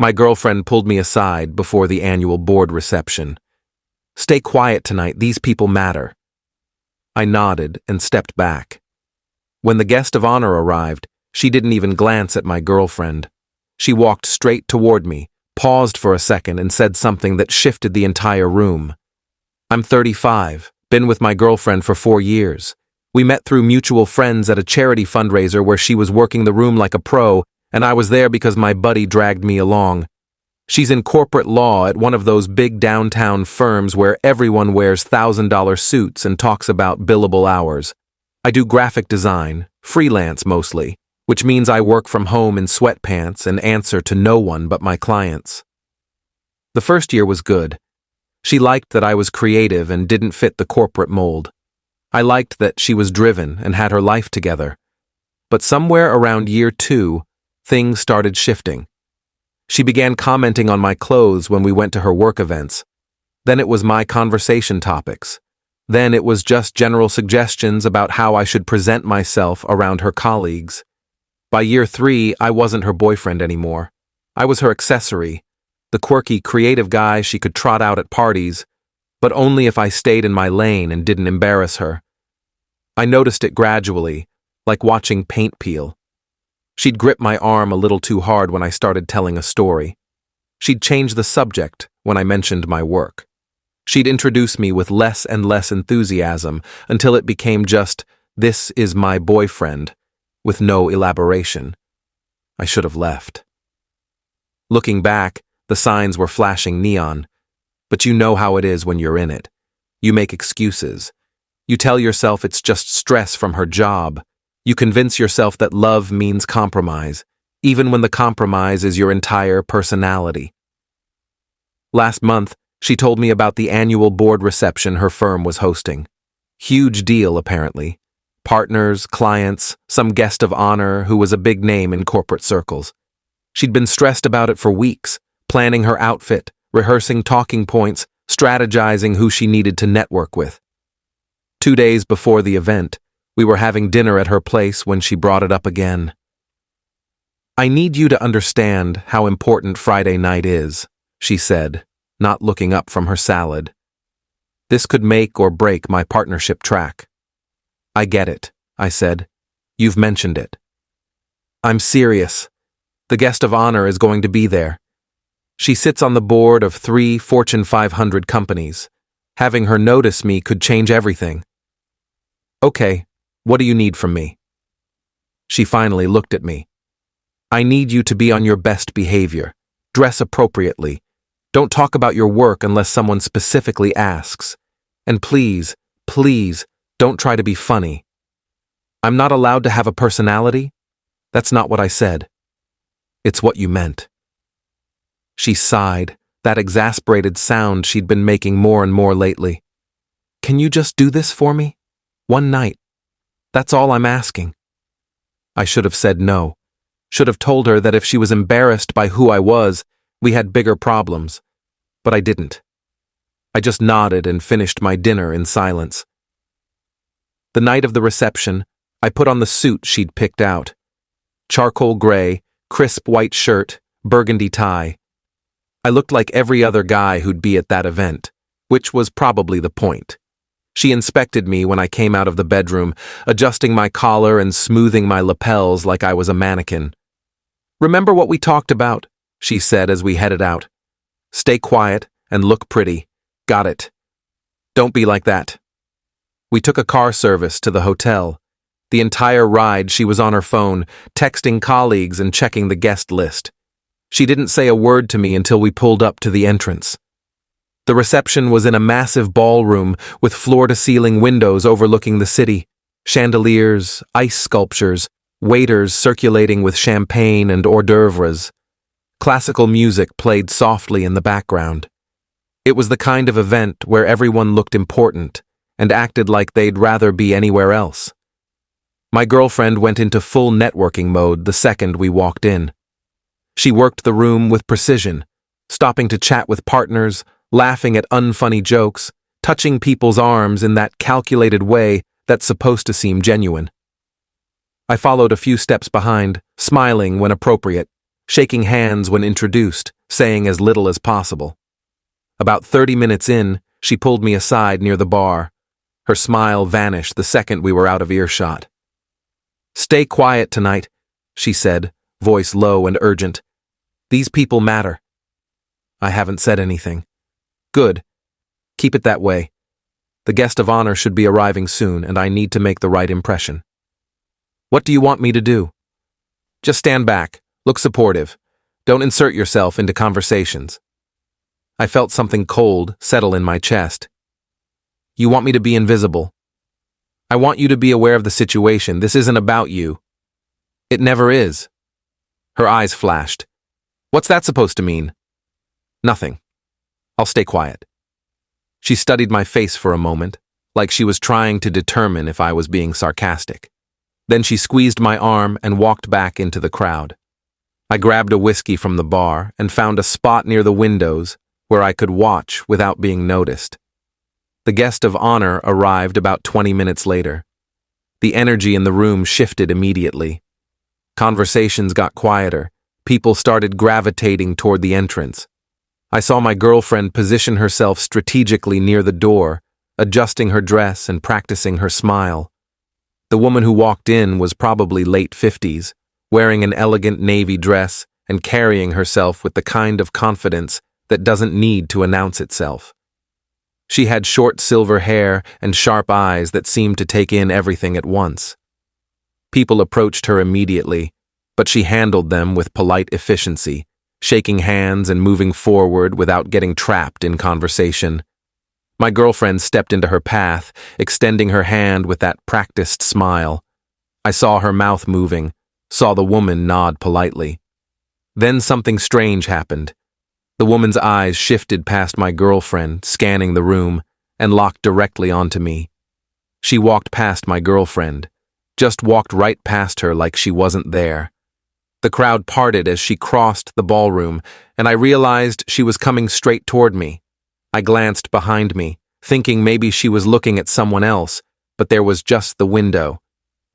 My girlfriend pulled me aside before the annual board reception. "Stay quiet tonight, these people matter." I nodded and stepped back. When the guest of honor arrived, she didn't even glance at my girlfriend. She walked straight toward me, paused for a second, and said something that shifted the entire room. "I'm 35, been with my girlfriend for 4 years. We met through mutual friends at a charity fundraiser where she was working the room like a pro, and I was there because my buddy dragged me along. She's in corporate law at one of those big downtown firms where everyone wears $1,000 suits and talks about billable hours. I do graphic design, freelance mostly, which means I work from home in sweatpants and answer to no one but my clients. The first year was good. She liked that I was creative and didn't fit the corporate mold. I liked that she was driven and had her life together. But somewhere around year 2, things started shifting. She began commenting on my clothes when we went to her work events. Then it was my conversation topics. Then it was just general suggestions about how I should present myself around her colleagues. By year 3, I wasn't her boyfriend anymore. I was her accessory, the quirky, creative guy she could trot out at parties, but only if I stayed in my lane and didn't embarrass her. I noticed it gradually, like watching paint peel. She'd grip my arm a little too hard when I started telling a story. She'd change the subject when I mentioned my work. She'd introduce me with less and less enthusiasm until it became just, "This is my boyfriend," with no elaboration. I should have left. Looking back, the signs were flashing neon. But you know how it is when you're in it. You make excuses. You tell yourself it's just stress from her job. You convince yourself that love means compromise, even when the compromise is your entire personality. Last month, she told me about the annual board reception her firm was hosting. Huge deal, apparently. Partners, clients, some guest of honor who was a big name in corporate circles. She'd been stressed about it for weeks, planning her outfit, rehearsing talking points, strategizing who she needed to network with. 2 days before the event, we were having dinner at her place when she brought it up again. "I need you to understand how important Friday night is," she said, not looking up from her salad. "This could make or break my partnership track." "I get it," I said. "You've mentioned it." "I'm serious. The guest of honor is going to be there. She sits on the board of 3 Fortune 500 companies. Having her notice me could change everything." "Okay, what do you need from me?" She finally looked at me. "I need you to be on your best behavior. Dress appropriately. Don't talk about your work unless someone specifically asks. And please, please, don't try to be funny." "I'm not allowed to have a personality?" "That's not what I said." "It's what you meant." She sighed, that exasperated sound she'd been making more and more lately. "Can you just do this for me? One night. That's all I'm asking." I should have said no. Should have told her that if she was embarrassed by who I was, we had bigger problems. But I didn't. I just nodded and finished my dinner in silence. The night of the reception, I put on the suit she'd picked out. Charcoal gray, crisp white shirt, burgundy tie. I looked like every other guy who'd be at that event, which was probably the point. She inspected me when I came out of the bedroom, adjusting my collar and smoothing my lapels like I was a mannequin. "Remember what we talked about?" she said as we headed out. "Stay quiet and look pretty. Got it. Don't be like that." We took a car service to the hotel. The entire ride she was on her phone, texting colleagues and checking the guest list. She didn't say a word to me until we pulled up to the entrance. The reception was in a massive ballroom with floor-to-ceiling windows overlooking the city, chandeliers, ice sculptures, waiters circulating with champagne and hors d'oeuvres. Classical music played softly in the background. It was the kind of event where everyone looked important and acted like they'd rather be anywhere else. My girlfriend went into full networking mode the second we walked in. She worked the room with precision, stopping to chat with partners, laughing at unfunny jokes, touching people's arms in that calculated way that's supposed to seem genuine. I followed a few steps behind, smiling when appropriate. shaking hands when introduced, saying as little as possible. About 30 minutes in, she pulled me aside near the bar. Her smile vanished the second we were out of earshot. "Stay quiet tonight," she said, voice low and urgent. "These people matter." I haven't said anything. Good. Keep it that way. The guest of honor should be arriving soon, and I need to make the right impression. What do you want me to do? Just stand back. Look supportive. Don't insert yourself into conversations. I felt something cold settle in my chest. You want me to be invisible? I want you to be aware of the situation. This isn't about you. It never is. Her eyes flashed. What's that supposed to mean? Nothing. I'll stay quiet. She studied my face for a moment, like she was trying to determine if I was being sarcastic. Then she squeezed my arm and walked back into the crowd. I grabbed a whiskey from the bar and found a spot near the windows where I could watch without being noticed. The guest of honor arrived about 20 minutes later. The energy in the room shifted immediately. Conversations got quieter. People started gravitating toward the entrance. I saw my girlfriend position herself strategically near the door, adjusting her dress and practicing her smile. The woman who walked in was probably late 50s, wearing an elegant navy dress and carrying herself with the kind of confidence that doesn't need to announce itself. She had short silver hair and sharp eyes that seemed to take in everything at once. People approached her immediately, but she handled them with polite efficiency, shaking hands and moving forward without getting trapped in conversation. My girlfriend stepped into her path, extending her hand with that practiced smile. I saw her mouth moving, saw the woman nod politely. Then something strange happened. The woman's eyes shifted past my girlfriend, scanning the room, and locked directly onto me. She walked past my girlfriend, just walked right past her like she wasn't there. The crowd parted as she crossed the ballroom, and I realized she was coming straight toward me. I glanced behind me, thinking maybe she was looking at someone else, but there was just the window.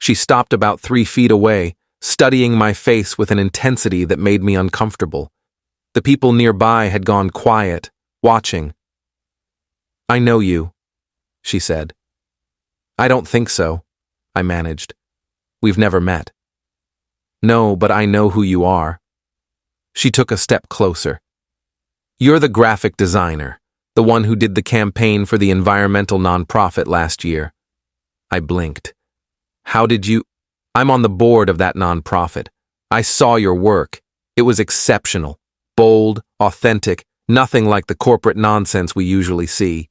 She stopped about 3 feet away, studying my face with an intensity that made me uncomfortable. The people nearby had gone quiet, watching. "I know you," she said. "I don't think so," I managed. "We've never met." "No, but I know who you are." She took a step closer. "You're the graphic designer, the one who did the campaign for the environmental nonprofit last year." I blinked. "How did you—" "I'm on the board of that nonprofit. I saw your work. It was exceptional. Bold, authentic, nothing like the corporate nonsense we usually see."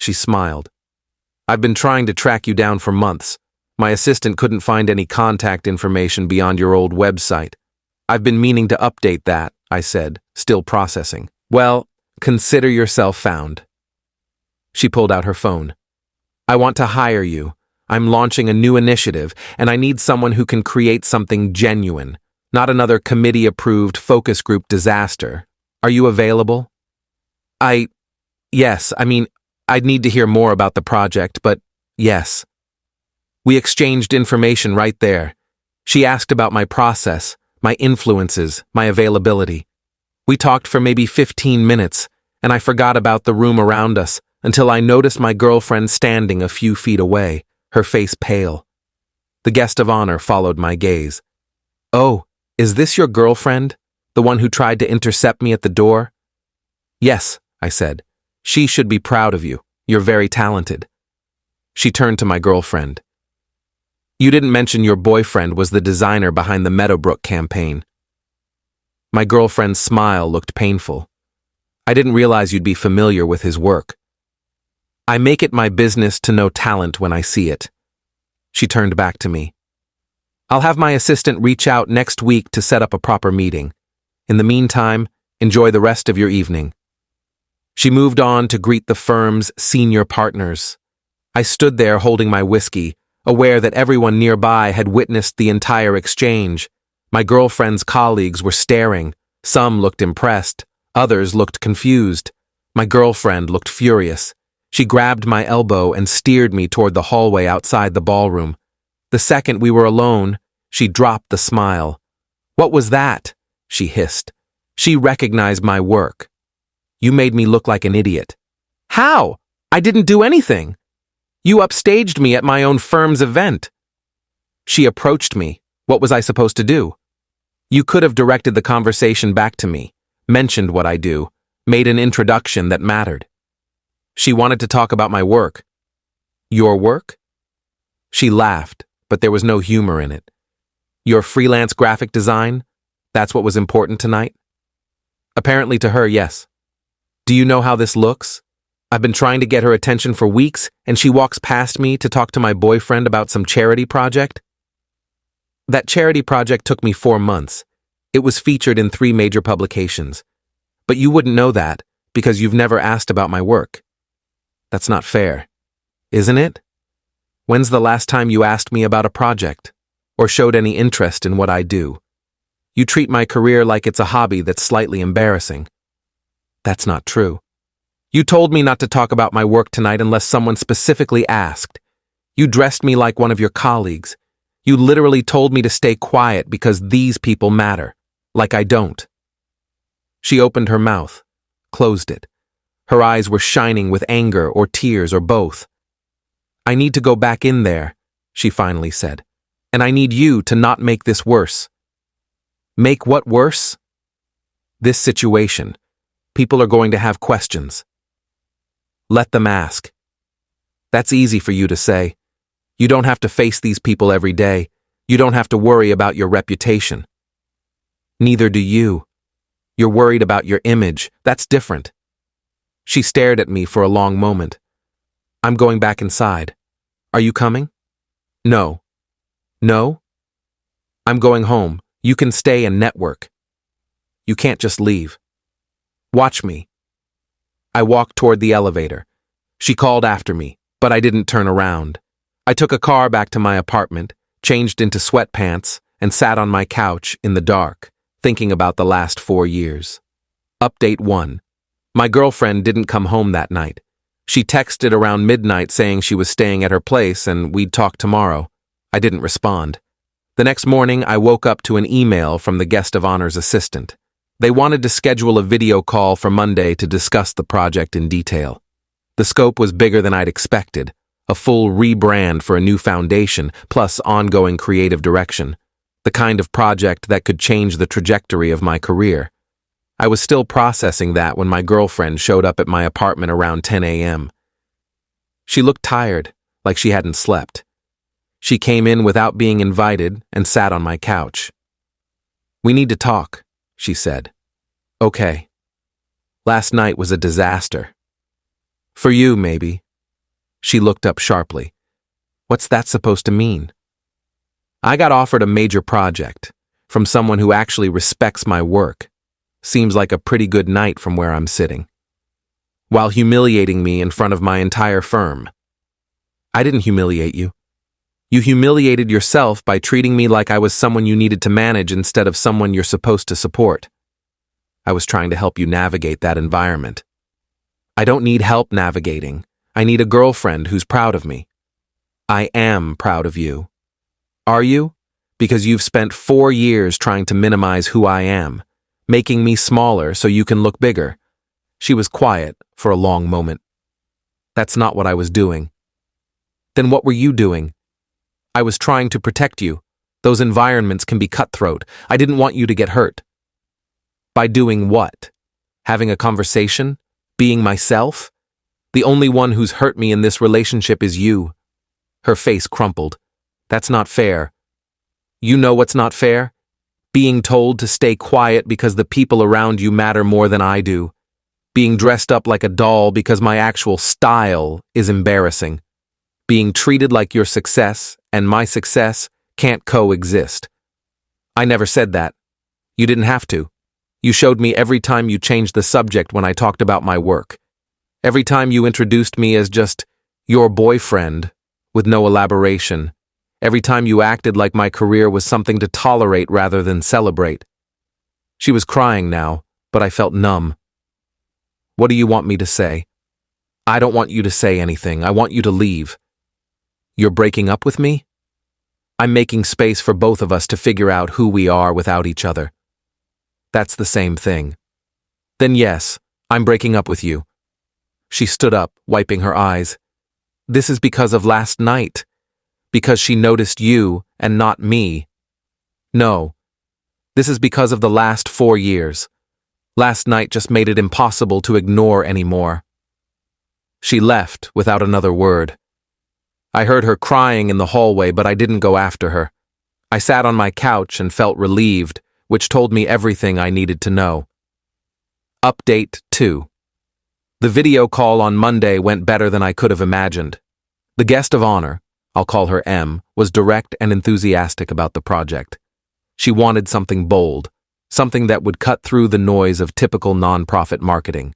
She smiled. "I've been trying to track you down for months. My assistant couldn't find any contact information beyond your old website. I've been meaning to update that," I said, still processing. "Well, consider yourself found." She pulled out her phone. "I want to hire you. I'm launching a new initiative, and I need someone who can create something genuine. Not another committee-approved focus group disaster. Are you available?" Yes, I'd need to hear more about the project, but yes. We exchanged information right there. She asked about my process, my influences, my availability. We talked for maybe 15 minutes, and I forgot about the room around us until I noticed my girlfriend standing a few feet away, her face pale. The guest of honor followed my gaze. "Oh, is this your girlfriend? The one who tried to intercept me at the door?" "Yes," I said. "She should be proud of you. You're very talented." She turned to my girlfriend. "You didn't mention your boyfriend was the designer behind the Meadowbrook campaign." My girlfriend's smile looked painful. "I didn't realize you'd be familiar with his work." "I make it my business to know talent when I see it." She turned back to me. "I'll have my assistant reach out next week to set up a proper meeting. In the meantime, enjoy the rest of your evening." She moved on to greet the firm's senior partners. I stood there holding my whiskey, aware that everyone nearby had witnessed the entire exchange. My girlfriend's colleagues were staring. Some looked impressed, others looked confused. My girlfriend looked furious. She grabbed my elbow and steered me toward the hallway outside the ballroom. The second we were alone, she dropped the smile. "What was that?" she hissed. She recognized my work. You made me look like an idiot. How? I didn't do anything. You upstaged me at my own firm's event. She approached me. What was I supposed to do? You could have directed the conversation back to me, mentioned what I do, made an introduction that mattered. She wanted to talk about my work. Your work? She laughed, but there was no humor in it. Your freelance graphic design? That's what was important tonight? Apparently to her, yes. Do you know how this looks? I've been trying to get her attention for weeks, and she walks past me to talk to my boyfriend about some charity project? That charity project took me 4 months. It was featured in 3 major publications. But you wouldn't know that because you've never asked about my work. That's not fair, isn't it? When's the last time you asked me about a project or showed any interest in what I do? You treat my career like it's a hobby that's slightly embarrassing. That's not true. You told me not to talk about my work tonight unless someone specifically asked. You dressed me like one of your colleagues. You literally told me to stay quiet because these people matter, like I don't. She opened her mouth, closed it. Her eyes were shining with anger or tears or both. I need to go back in there, she finally said, and I need you to not make this worse. Make what worse? This situation. People are going to have questions. Let them ask. That's easy for you to say. You don't have to face these people every day. You don't have to worry about your reputation. Neither do you. You're worried about your image. That's different. She stared at me for a long moment. I'm going back inside. Are you coming? No. No? I'm going home. You can stay and network. You can't just leave. Watch me. I walked toward the elevator. She called after me, but I didn't turn around. I took a car back to my apartment, changed into sweatpants, and sat on my couch in the dark, thinking about the last 4 years. Update 1. My girlfriend didn't come home that night. She texted around midnight saying she was staying at her place and we'd talk tomorrow. I didn't respond. The next morning, I woke up to an email from the guest of honor's assistant. They wanted to schedule a video call for Monday to discuss the project in detail. The scope was bigger than I'd expected, a full rebrand for a new foundation, plus ongoing creative direction, the kind of project that could change the trajectory of my career. I was still processing that when my girlfriend showed up at my apartment around 10 a.m. She looked tired, like she hadn't slept. She came in without being invited and sat on my couch. We need to talk, she said. Okay. Last night was a disaster. For you, maybe. She looked up sharply. What's that supposed to mean? I got offered a major project from someone who actually respects my work. Seems like a pretty good night from where I'm sitting. While humiliating me in front of my entire firm. I didn't humiliate you. You humiliated yourself by treating me like I was someone you needed to manage instead of someone you're supposed to support. I was trying to help you navigate that environment. I don't need help navigating. I need a girlfriend who's proud of me. I am proud of you. Are you? Because you've spent 4 years trying to minimize who I am, making me smaller so you can look bigger. She was quiet for a long moment. That's not what I was doing. Then what were you doing? I was trying to protect you. Those environments can be cutthroat. I didn't want you to get hurt. By doing what? Having a conversation? Being myself? The only one who's hurt me in this relationship is you. Her face crumpled. That's not fair. You know what's not fair? Being told to stay quiet because the people around you matter more than I do. Being dressed up like a doll because my actual style is embarrassing. Being treated like your success and my success can't coexist. I never said that. You didn't have to. You showed me every time you changed the subject when I talked about my work. Every time you introduced me as just your boyfriend with no elaboration. Every time you acted like my career was something to tolerate rather than celebrate. She was crying now, but I felt numb. What do you want me to say? I don't want you to say anything. I want you to leave. You're breaking up with me? I'm making space for both of us to figure out who we are without each other. That's the same thing. Then yes, I'm breaking up with you. She stood up, wiping her eyes. This is because of last night. Because she noticed you and not me. No. This is because of the last 4 years. Last night just made it impossible to ignore anymore. She left without another word. I heard her crying in the hallway, but I didn't go after her. I sat on my couch and felt relieved, which told me everything I needed to know. Update 2. The video call on Monday went better than I could have imagined. The guest of honor, I'll call her M, was direct and enthusiastic about the project. She wanted something bold, something that would cut through the noise of typical nonprofit marketing.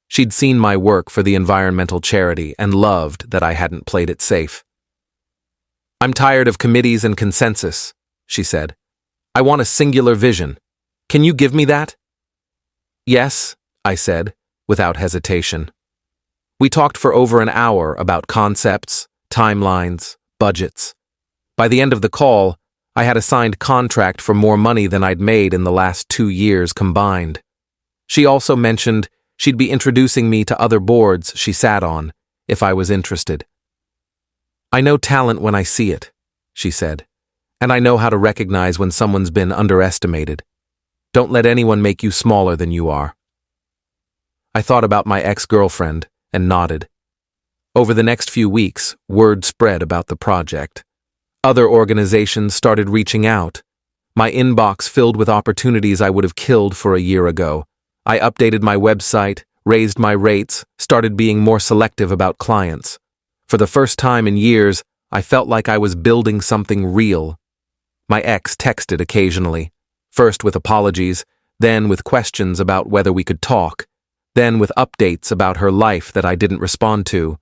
She'd seen my work for the environmental charity and loved that I hadn't played it safe. I'm tired of committees and consensus, she said. I want a singular vision. Can you give me that? Yes, I said, without hesitation. We talked for over an hour about concepts, timelines, budgets. By the end of the call, I had a signed contract for more money than I'd made in the last 2 years combined. She also mentioned she'd be introducing me to other boards she sat on, if I was interested. I know talent when I see it, she said, and I know how to recognize when someone's been underestimated. Don't let anyone make you smaller than you are. I thought about my ex-girlfriend and nodded. Over the next few weeks, word spread about the project. Other organizations started reaching out. My inbox filled with opportunities I would have killed for a year ago. I updated my website, raised my rates, started being more selective about clients. For the first time in years, I felt like I was building something real. My ex texted occasionally, first with apologies, then with questions about whether we could talk, then with updates about her life that I didn't respond to.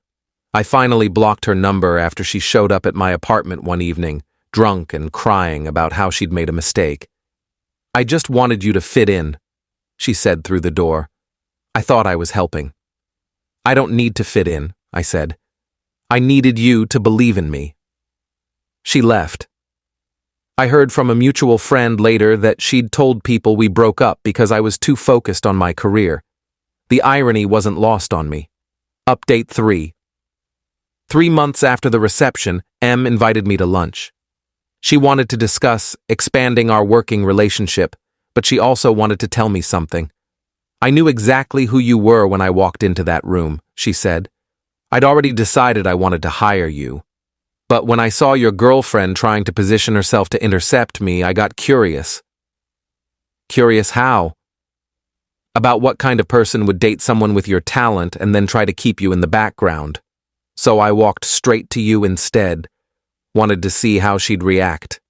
I finally blocked her number after she showed up at my apartment one evening, drunk and crying about how she'd made a mistake. I just wanted you to fit in, she said through the door. I thought I was helping. I don't need to fit in, I said. I needed you to believe in me. She left. I heard from a mutual friend later that she'd told people we broke up because I was too focused on my career. The irony wasn't lost on me. Update 3. 3 months after the reception, M invited me to lunch. She wanted to discuss expanding our working relationship, but she also wanted to tell me something. I knew exactly who you were when I walked into that room, she said. I'd already decided I wanted to hire you. But when I saw your girlfriend trying to position herself to intercept me, I got curious. Curious how? About what kind of person would date someone with your talent and then try to keep you in the background. So I walked straight to you instead, wanted to see how she'd react.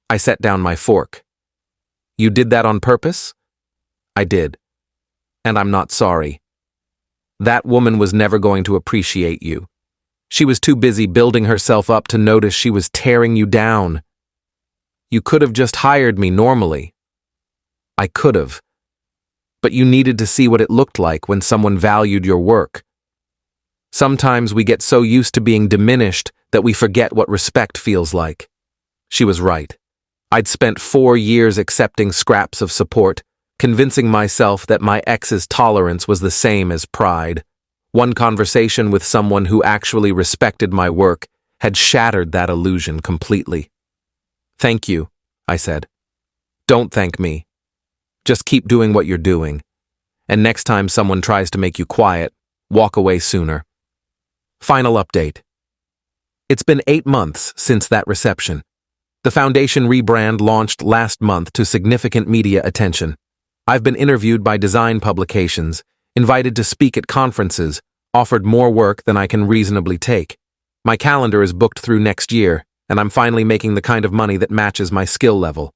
I set down my fork. You did that on purpose? I did. And I'm not sorry. That woman was never going to appreciate you. She was too busy building herself up to notice she was tearing you down. You could have just hired me normally. I could have. But you needed to see what it looked like when someone valued your work. Sometimes we get so used to being diminished that we forget what respect feels like. She was right. I'd spent 4 years accepting scraps of support, convincing myself that my ex's tolerance was the same as pride. One conversation with someone who actually respected my work had shattered that illusion completely. Thank you, I said. Don't thank me. Just keep doing what you're doing. And next time someone tries to make you quiet, walk away sooner. Final update. It's been 8 months since that reception. The foundation rebrand launched last month to significant media attention. I've been interviewed by design publications, invited to speak at conferences, offered more work than I can reasonably take. My calendar is booked through next year, and I'm finally making the kind of money that matches my skill level.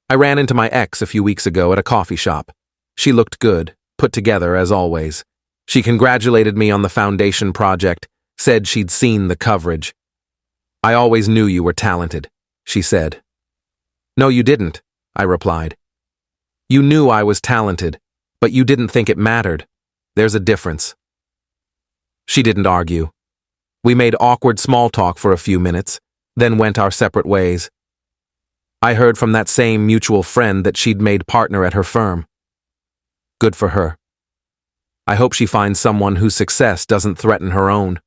I ran into my ex a few weeks ago at a coffee shop. She looked good, put together as always. She congratulated me on the foundation project, said she'd seen the coverage. I always knew you were talented, she said. No, you didn't, I replied. You knew I was talented, but you didn't think it mattered. There's a difference. She didn't argue. We made awkward small talk for a few minutes, then went our separate ways. I heard from that same mutual friend that she'd made partner at her firm. Good for her. I hope she finds someone whose success doesn't threaten her own.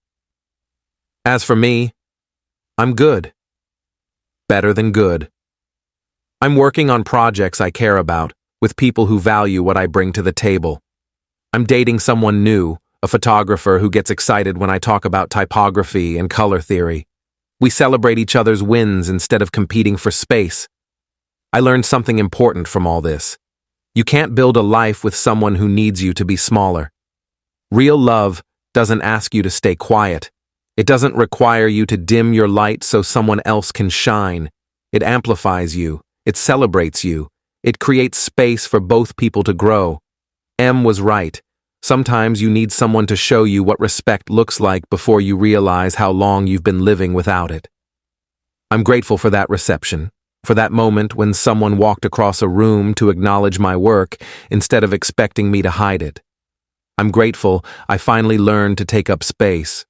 As for me, I'm good. Better than good. I'm working on projects I care about, with people who value what I bring to the table. I'm dating someone new, a photographer who gets excited when I talk about typography and color theory. We celebrate each other's wins instead of competing for space. I learned something important from all this. You can't build a life with someone who needs you to be smaller. Real love doesn't ask you to stay quiet. It doesn't require you to dim your light so someone else can shine. It amplifies you. It celebrates you. It creates space for both people to grow. M was right. Sometimes you need someone to show you what respect looks like before you realize how long you've been living without it. I'm grateful for that reception, for that moment when someone walked across a room to acknowledge my work instead of expecting me to hide it. I'm grateful I finally learned to take up space,